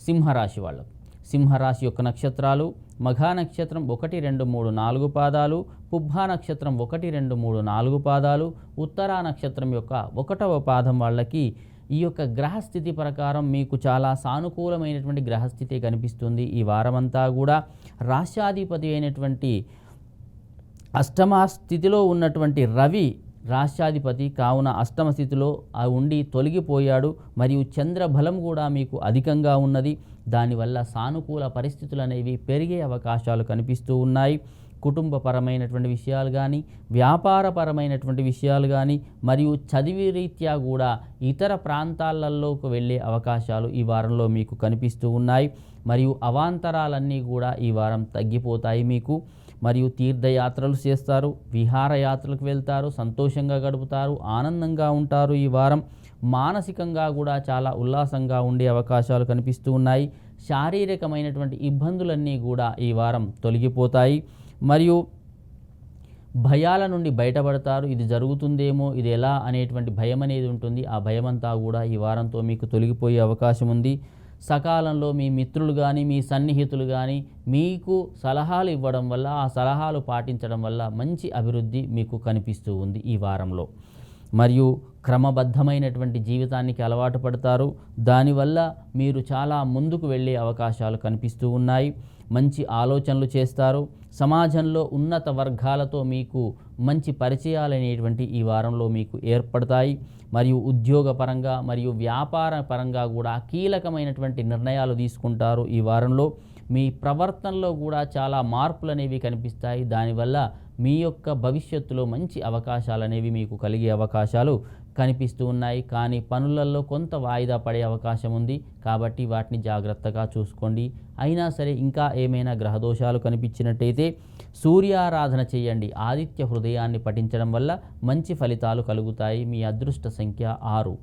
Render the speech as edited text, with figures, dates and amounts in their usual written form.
సింహరాశి వాళ్ళకు. సింహరాశి యొక్క నక్షత్రాలు మఘా నక్షత్రం 1, 2, 3, 4 పాదాలు, పుబ్బా నక్షత్రం 1, 2, 3, 4 పాదాలు, ఉత్తరా నక్షత్రం యొక్క 1వ పాదం వాళ్ళకి ఈ యొక్క గ్రహస్థితి ప్రకారం మీకు చాలా సానుకూలమైనటువంటి గ్రహస్థితి కనిపిస్తుంది. ఈ వారమంతా కూడా రాశ్యాధిపతి అయినటువంటి అష్టమ స్థితిలో ఉన్నటువంటి రవి రాశ్యాధిపతి కావున అష్టమ స్థితిలో ఉండి తొలగిపోయాడు. మరియు చంద్రబలం కూడా మీకు అధికంగా ఉన్నది. దానివల్ల సానుకూల పరిస్థితులు అనేవి పెరిగే అవకాశాలు కనిపిస్తూ ఉన్నాయి. కుటుంబపరమైనటువంటి విషయాలు కానీ, వ్యాపారపరమైనటువంటి విషయాలు కానీ, మరియు చదివి రీత్యా కూడా ఇతర ప్రాంతాలలోకి వెళ్ళే అవకాశాలు ఈ వారంలో మీకు కనిపిస్తూ ఉన్నాయి. మరియు అవాంతరాలన్నీ కూడా ఈ వారం తగ్గిపోతాయి మీకు. మరియు తీర్థయాత్రలు చేస్తారు, విహారయాత్రలకు వెళ్తారు, సంతోషంగా గడుపుతారు, ఆనందంగా ఉంటారు. ఈ వారం మానసికంగా కూడా చాలా ఉల్లాసంగా ఉండే అవకాశాలు కనిపిస్తూ ఉన్నాయి. శారీరకమైనటువంటి ఇబ్బందులన్నీ కూడా ఈ వారం తొలగిపోతాయి. మరియు భయాల నుండి బయటపడతారు. ఇది జరుగుతుందేమో, ఇది ఎలా అనేటువంటి భయం అనేది ఉంటుంది. ఆ భయమంతా కూడా ఈ వారంతో మీకు తొలగిపోయే అవకాశం ఉంది. సకాలంలో మీ మిత్రులు కానీ, మీ సన్నిహితులు కానీ మీకు సలహాలు ఇవ్వడం వల్ల, ఆ సలహాలు పాటించడం వల్ల మంచి అభివృద్ధి మీకు కనిపిస్తూ ఉంది ఈ వారంలో. మరియు క్రమబద్ధమైనటువంటి జీవితానికి అలవాటు పడతారు. దానివల్ల మీరు చాలా ముందుకు వెళ్ళే అవకాశాలు కనిపిస్తూ ఉన్నాయి. మంచి ఆలోచనలు చేస్తారు. సమాజంలో ఉన్నత వర్గాలతో మీకు మంచి పరిచయాలు అనేటువంటి ఈ వారంలో మీకు ఏర్పడతాయి. మరియు ఉద్యోగపరంగా మరియు వ్యాపార పరంగా కూడా కీలకమైనటువంటి నిర్ణయాలు తీసుకుంటారు. ఈ వారంలో మీ ప్రవర్తనలో కూడా చాలా మార్పులు అనేవి కనిపిస్తాయి. దానివల్ల మీ యొక్క భవిష్యత్తులో మంచి అవకాశాలు అనేవి మీకు కలిగే అవకాశాలు కనిపిస్తూ ఉన్నాయి. కానీ పనులలో కొంత వాయిదా పడే అవకాశం ఉంది. కాబట్టి వాటిని జాగ్రత్తగా చూసుకోండి. అయినా సరే ఇంకా ఏమైనా గ్రహదోషాలు కనిపించినట్టయితే సూర్యారాధన చేయండి. ఆదిత్య హృదయాన్ని పఠించడం వల్ల మంచి ఫలితాలు కలుగుతాయి. మీ అదృష్ట సంఖ్య 6.